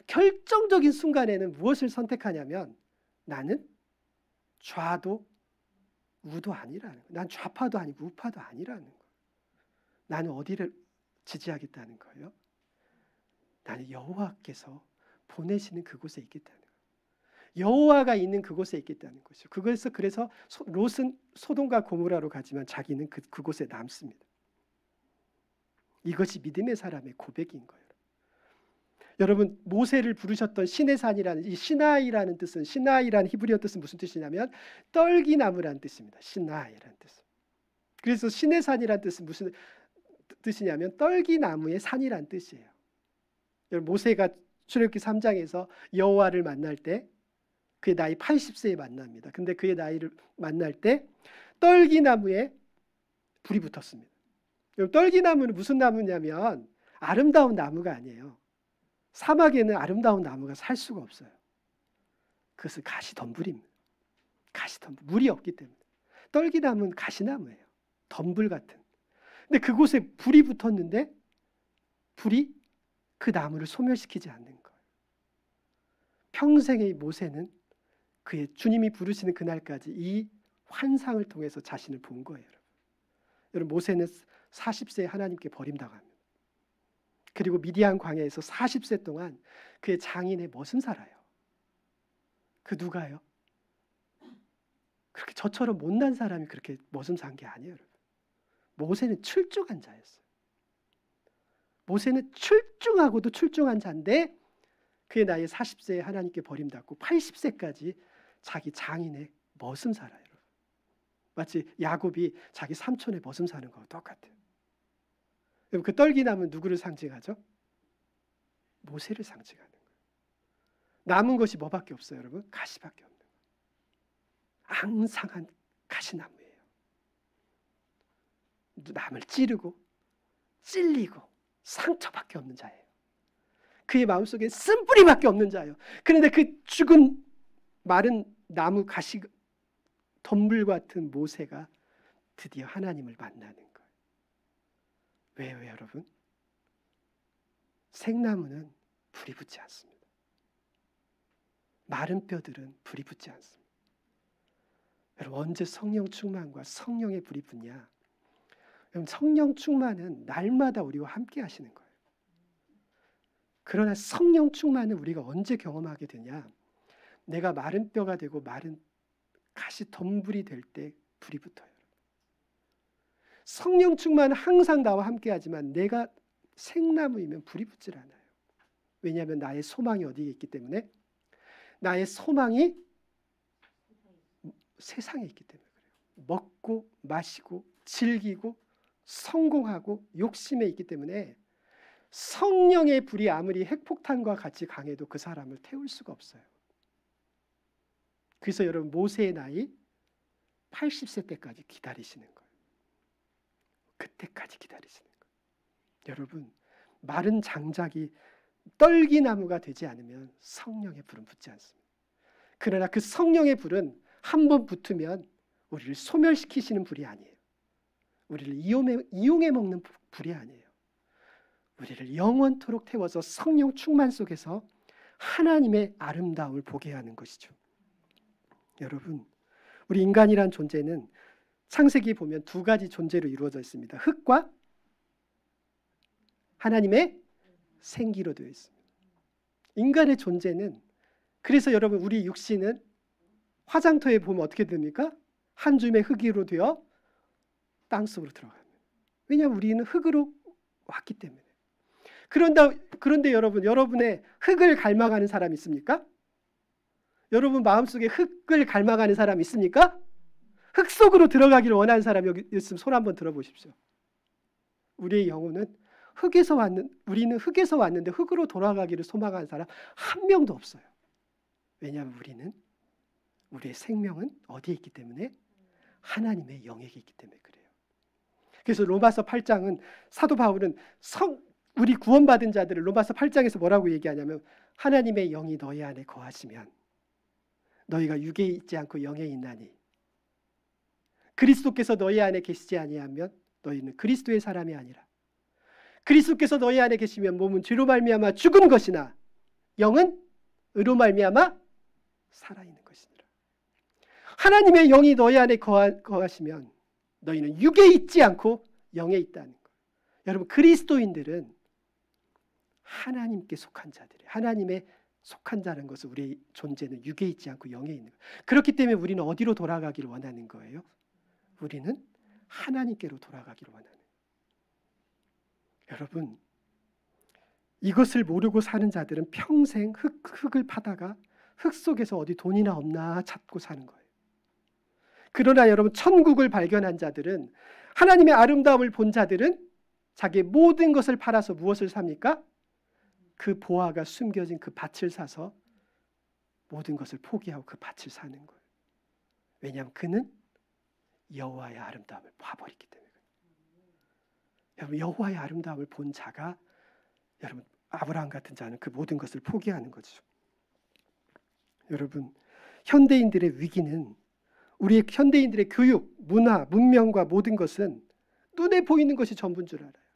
결정적인 순간에는 무엇을 선택하냐면, 나는 좌도 우도 아니라는 거예요. 난 좌파도 아니고 우파도 아니라는 거예요. 나는 어디를 지지하겠다는 거예요? 나는 여호와께서 보내시는 그곳에 있겠다는 거예요. 여호와가 있는 그곳에 있겠다는 것이죠. 그래서 롯은 소돔과 고모라로 가지만 자기는 그곳에 남습니다. 이것이 믿음의 사람의 고백인 거예요. 여러분, 모세를 부르셨던 신의 산이라는, 이 시나이라는 뜻은, 시나이라는 히브리어 뜻은 무슨 뜻이냐면 떨기나무라는 뜻입니다. 시나이라는 뜻. 그래서 신의 산이라는 뜻은 무슨 뜻이냐면 떨기나무의 산이라는 뜻이에요. 여러분, 모세가 출애굽기 3장에서 여호와를 만날 때 그의 나이 80세에 만납니다. 근데 그의 나이를 만날 때 떨기나무에 불이 붙었습니다. 여러분, 떨기나무는 무슨 나무냐면 아름다운 나무가 아니에요. 사막에는 아름다운 나무가 살 수가 없어요. 그것은 가시덤불입니다. 가시덤불. 물이 없기 때문에. 떨기나무는 가시나무예요. 덤불 같은. 근데 그곳에 불이 붙었는데 불이 그 나무를 소멸시키지 않는 거예요. 평생의 모세는 그의 주님이 부르시는 그날까지 이 환상을 통해서 자신을 본 거예요. 여러분, 모세는 40세에 하나님께 버림당합니다. 그리고 미디안 광야에서 40세 동안 그의 장인의 머슴 살아요. 그 누가요? 그렇게 저처럼 못난 사람이 그렇게 머슴 산 게 아니에요. 여러분. 모세는 출중한 자였어요. 모세는 출중하고도 출중한 자인데 그의 나이 40세에 하나님께 버림받고 80세까지 자기 장인의 머슴 살아요. 마치 야곱이 자기 삼촌의 머슴 사는 거와 똑같아요. 그 떨기나무는 누구를 상징하죠? 모세를 상징하는 거예요. 남은 것이 뭐밖에 없어요, 여러분? 가시밖에 없는 거예요. 앙상한 가시나무예요. 남을 찌르고 찔리고 상처밖에 없는 자예요. 그의 마음속에 쓴뿌리밖에 없는 자예요. 그런데 그 죽은 마른 나무 가시 덤불 같은 모세가 드디어 하나님을 만나는 거예요. 왜요, 여러분? 생나무는 불이 붙지 않습니다. 마른 뼈들은 불이 붙지 않습니다. 여러분, 언제 성령 충만과 성령의 불이 붙냐? 여러분, 성령 충만은 날마다 우리와 함께 하시는 거예요. 그러나 성령 충만은 우리가 언제 경험하게 되냐? 내가 마른 뼈가 되고 마른 가시 덤불이 될 때 불이 붙어요. 성령 충만은 항상 나와 함께 하지만 내가 생나무이면 불이 붙질 않아요. 왜냐하면 나의 소망이 어디에 있기 때문에, 나의 소망이 세상에 있기 때문에 그래요. 먹고 마시고 즐기고 성공하고 욕심에 있기 때문에 성령의 불이 아무리 핵폭탄과 같이 강해도 그 사람을 태울 수가 없어요. 그래서 여러분, 모세의 나이 80세 때까지 기다리시는 거예요. 그때까지 기다리시는 거예요. 여러분, 마른 장작이 떨기나무가 되지 않으면 성령의 불은 붙지 않습니다. 그러나 그 성령의 불은 한번 붙으면 우리를 소멸시키시는 불이 아니에요. 우리를 이용해 먹는 불이 아니에요. 우리를 영원토록 태워서 성령 충만 속에서 하나님의 아름다움을 보게 하는 것이죠. 여러분, 우리 인간이란 존재는 창세기 보면 두 가지 존재로 이루어져 있습니다. 흙과 하나님의 생기로 되어 있습니다. 인간의 존재는, 그래서 여러분, 우리 육신은 화장터에 보면 어떻게 됩니까? 한 줌의 흙으로 되어 땅속으로 들어갑니다. 왜냐하면 우리는 흙으로 왔기 때문에. 그런데 여러분, 여러분의 흙을 갈망하는 사람 있습니까? 여러분 마음속에 흙을 갈망하는 사람 있습니까? 흙 속으로 들어가기를 원하는 사람 여기 있으면 손 한번 들어보십시오. 우리의 영혼은 우리는 흙에서 왔는데 흙으로 돌아가기를 소망하는 사람 한 명도 없어요. 왜냐하면 우리의 생명은 어디에 있기 때문에? 하나님의 영역에 있기 때문에 그래요. 그래서 로마서 8장은 사도 바울은 우리 구원받은 자들을 로마서 8장에서 뭐라고 얘기하냐면, 하나님의 영이 너희 안에 거하시면 너희가 육에 있지 않고 영에 있나니 그리스도께서 너희 안에 계시지 아니하면 너희는 그리스도의 사람이 아니라, 그리스도께서 너희 안에 계시면 몸은 죄로 말미암아 죽은 것이나 영은 의로 말미암아 살아있는 것이니라. 하나님의 영이 너희 안에 거하시면 너희는 육에 있지 않고 영에 있다는 거예요. 여러분, 그리스도인들은 하나님께 속한 자들이에요. 하나님의 속한 자라는 것은 우리의 존재는 육에 있지 않고 영에 있는 거예요. 그렇기 때문에 우리는 어디로 돌아가기를 원하는 거예요? 우리는 하나님께로 돌아가기를 원하는 거예요. 여러분, 이것을 모르고 사는 자들은 평생 흙을 파다가 흙 속에서 어디 돈이나 없나 찾고 사는 거예요. 그러나 여러분, 천국을 발견한 자들은, 하나님의 아름다움을 본 자들은 자기의 모든 것을 팔아서 무엇을 삽니까? 그 보화가 숨겨진 그 밭을 사서 모든 것을 포기하고 그 밭을 사는 거예요. 왜냐하면 그는 여호와의 아름다움을 봐버렸기 때문에. 여러분, 여호와의 아름다움을 본 자가, 여러분, 아브라함 같은 자는 그 모든 것을 포기하는 거죠. 여러분, 현대인들의 위기는, 우리 현대인들의 교육, 문화, 문명과 모든 것은 눈에 보이는 것이 전부인 줄 알아요.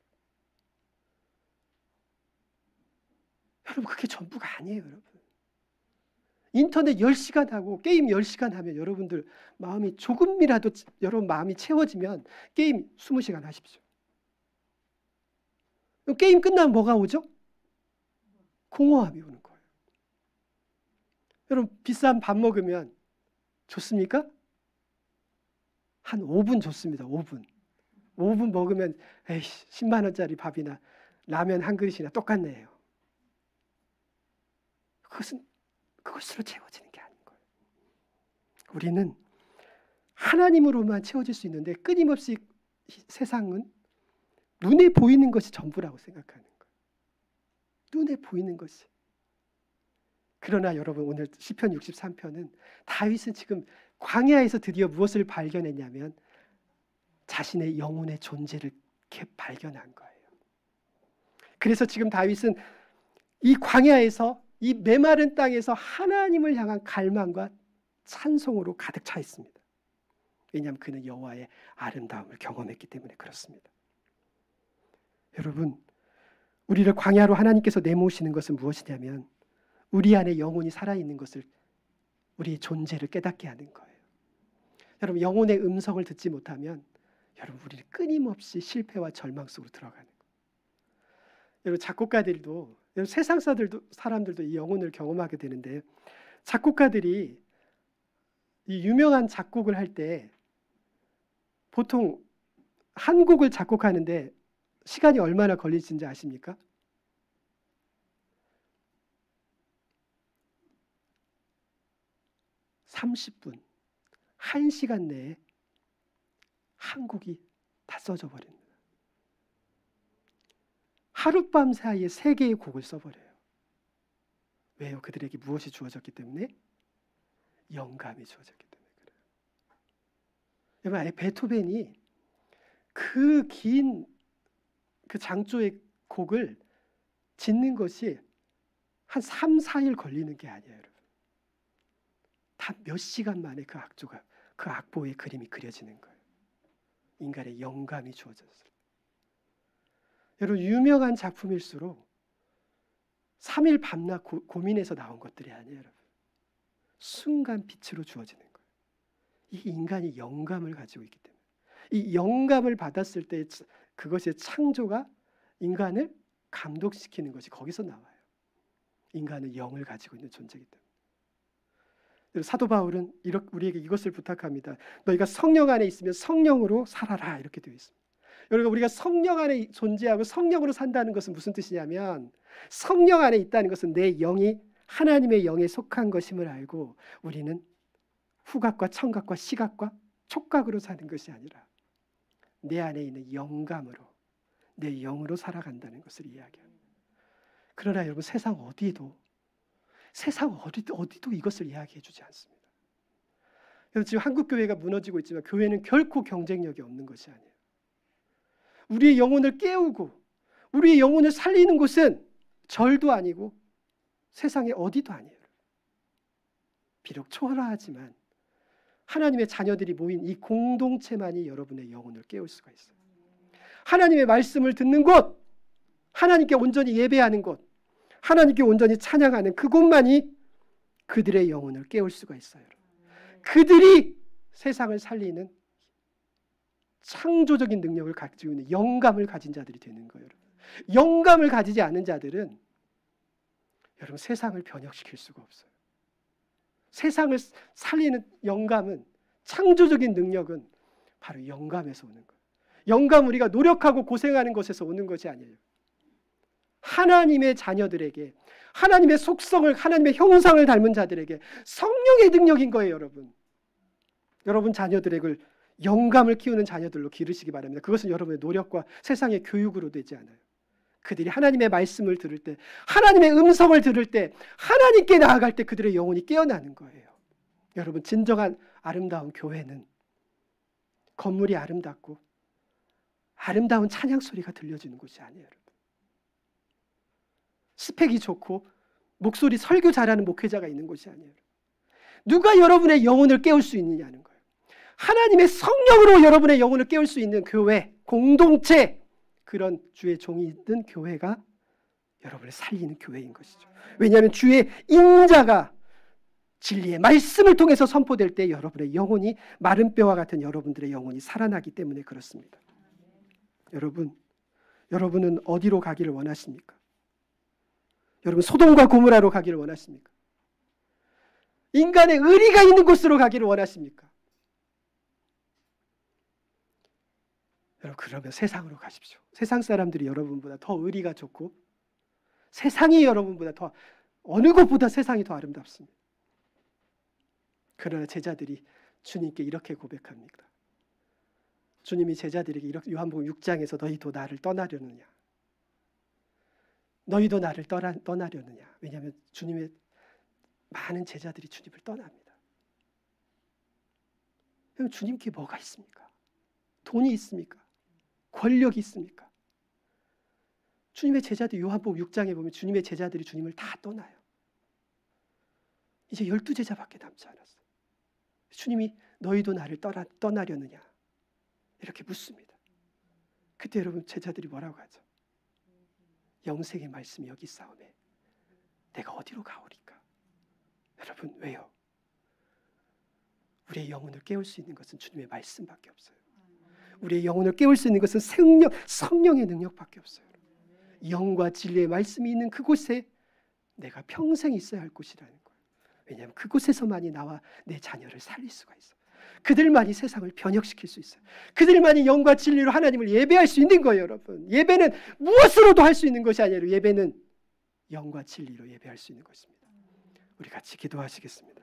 여러분, 그게 전부가 아니에요. 여러분, 인터넷 10시간 하고 게임 10시간 하면 여러분들 마음이 조금이라도, 여러분 마음이 채워지면 게임 20시간 하십시오. 게임 끝나면 뭐가 오죠? 공허함이 오는 거예요. 여러분, 비싼 밥 먹으면 좋습니까? 한 5분 좋습니다. 5분 먹으면 에이씨, 10만 원짜리 밥이나 라면 한 그릇이나 똑같네요. 그것은 그것으로 채워지는 게 아닌 거예요. 우리는 하나님으로만 채워질 수 있는데, 끊임없이 세상은 눈에 보이는 것이 전부라고 생각하는 거예요. 눈에 보이는 것이. 그러나 여러분, 오늘 시편 63편은 다윗은 지금 광야에서 드디어 무엇을 발견했냐면 자신의 영혼의 존재를 발견한 거예요. 그래서 지금 다윗은 이 광야에서, 이 메마른 땅에서 하나님을 향한 갈망과 찬송으로 가득 차 있습니다. 왜냐하면 그는 여호와의 아름다움을 경험했기 때문에 그렇습니다. 여러분, 우리를 광야로 하나님께서 내모시는 것은 무엇이냐면 우리 안에 영혼이 살아있는 것을, 우리의 존재를 깨닫게 하는 거예요. 여러분, 영혼의 음성을 듣지 못하면 여러분, 우리는 끊임없이 실패와 절망 속으로 들어가는 거예요. 여러분, 작곡가들도, 여러분, 세상 사람들도 이 영혼을 경험하게 되는데, 작곡가들이 이 유명한 작곡을 할 때 보통 한 곡을 작곡하는데 시간이 얼마나 걸리는지 아십니까? 30분, 1시간 내에 한 곡이 다 써져 버립니다. 하룻밤 사이에 3개의 곡을 써버려요. 왜요? 그들에게 무엇이 주어졌기 때문에? 영감이 주어졌기 때문에 그래요. 여러분, 베토벤이 그 긴 그 장조의 곡을 짓는 것이 한 3, 4일 걸리는 게 아니에요. 여러분, 단 몇 시간 만에 그 악보의 그림이 그려지는 거예요. 인간의 영감이 주어졌어요. 여러분, 유명한 작품일수록 3일 밤낮 고민해서 나온 것들이 아니에요. 여러분, 순간 빛으로 주어지는 거예요. 이 인간이 영감을 가지고 있기 때문에, 이 영감을 받았을 때 그것의 창조가 인간을 감동시키는 것이 거기서 나와요. 인간은 영을 가지고 있는 존재이기 때문에. 사도 바울은 우리에게 이것을 부탁합니다. 너희가 성령 안에 있으면 성령으로 살아라, 이렇게 되어 있습니다. 여러분, 우리가 성령 안에 존재하고 성령으로 산다는 것은 무슨 뜻이냐면, 성령 안에 있다는 것은 내 영이 하나님의 영에 속한 것임을 알고 우리는 후각과 청각과 시각과 촉각으로 사는 것이 아니라 내 안에 있는 영감으로, 내 영으로 살아간다는 것을 이야기합니다. 그러나 여러분, 세상 어디도 이것을 이야기해 주지 않습니다. 여러분, 지금 한국 교회가 무너지고 있지만 교회는 결코 경쟁력이 없는 것이 아니에요. 우리의 영혼을 깨우고 우리의 영혼을 살리는 곳은 절도 아니고 세상에 어디도 아니에요. 비록 초라하지만 하나님의 자녀들이 모인 이 공동체만이 여러분의 영혼을 깨울 수가 있어요. 하나님의 말씀을 듣는 곳, 하나님께 온전히 예배하는 곳, 하나님께 온전히 찬양하는 그곳만이 그들의 영혼을 깨울 수가 있어요. 그들이 세상을 살리는 창조적인 능력을 가지고 있는 영감을 가진 자들이 되는 거예요. 영감을 가지지 않은 자들은 여러분, 세상을 변혁시킬 수가 없어요. 세상을 살리는 영감은, 창조적인 능력은 바로 영감에서 오는 거예요. 영감, 우리가 노력하고 고생하는 것에서 오는 것이 아니에요. 하나님의 자녀들에게, 하나님의 속성을, 하나님의 형상을 닮은 자들에게 성령의 능력인 거예요. 여러분 자녀들에게 영감을 키우는 자녀들로 기르시기 바랍니다. 그것은 여러분의 노력과 세상의 교육으로 되지 않아요. 그들이 하나님의 말씀을 들을 때, 하나님의 음성을 들을 때, 하나님께 나아갈 때 그들의 영혼이 깨어나는 거예요. 여러분, 진정한 아름다운 교회는 건물이 아름답고 아름다운 찬양 소리가 들려지는 곳이 아니에요. 여러분, 스펙이 좋고 목소리 설교 잘하는 목회자가 있는 곳이 아니에요. 누가 여러분의 영혼을 깨울 수 있느냐는 거예요. 하나님의 성령으로 여러분의 영혼을 깨울 수 있는 교회, 공동체, 그런 주의 종이 있는 교회가 여러분을 살리는 교회인 것이죠. 왜냐하면 주의 인자가 진리의 말씀을 통해서 선포될 때 여러분의 영혼이, 마른 뼈와 같은 여러분들의 영혼이 살아나기 때문에 그렇습니다. 여러분은 어디로 가기를 원하십니까? 여러분, 소돔과 고모라로 가기를 원하십니까? 인간의 의리가 있는 곳으로 가기를 원하십니까? 여러분, 그러면 세상으로 가십시오. 세상 사람들이 여러분보다 더 의리가 좋고 세상이 여러분보다 더, 어느 것보다 세상이 더 아름답습니다. 그러나 제자들이 주님께 이렇게 고백합니다. 주님이 제자들에게 이렇게, 요한복음 6장에서 너희도 나를 떠나려느냐, 너희도 나를 떠나려느냐. 왜냐하면 주님의 많은 제자들이 주님을 떠납니다. 그럼 주님께 뭐가 있습니까? 돈이 있습니까? 권력이 있습니까? 주님의 제자들, 요한복음 6장에 보면 주님의 제자들이 주님을 다 떠나요. 이제 12제자밖에 남지 않았어요. 주님이 너희도 나를 떠나려느냐 이렇게 묻습니다. 그때 여러분 제자들이 뭐라고 하죠? 영생의 말씀이 여기 있사오매 내가 어디로 가오리까? 여러분 왜요? 우리의 영혼을 깨울 수 있는 것은 주님의 말씀밖에 없어요. 우리의 영혼을 깨울 수 있는 것은 성령의 능력밖에 없어요. 영과 진리의 말씀이 있는 그곳에 내가 평생 있어야 할 곳이라는 거예요. 왜냐하면 그곳에서만이 나와 내 자녀를 살릴 수가 있어요. 그들만이 세상을 변혁시킬 수 있어요. 그들만이 영과 진리로 하나님을 예배할 수 있는 거예요. 여러분, 예배는 무엇으로도 할 수 있는 것이 아니라 예배는 영과 진리로 예배할 수 있는 것입니다. 우리 같이 기도하시겠습니다.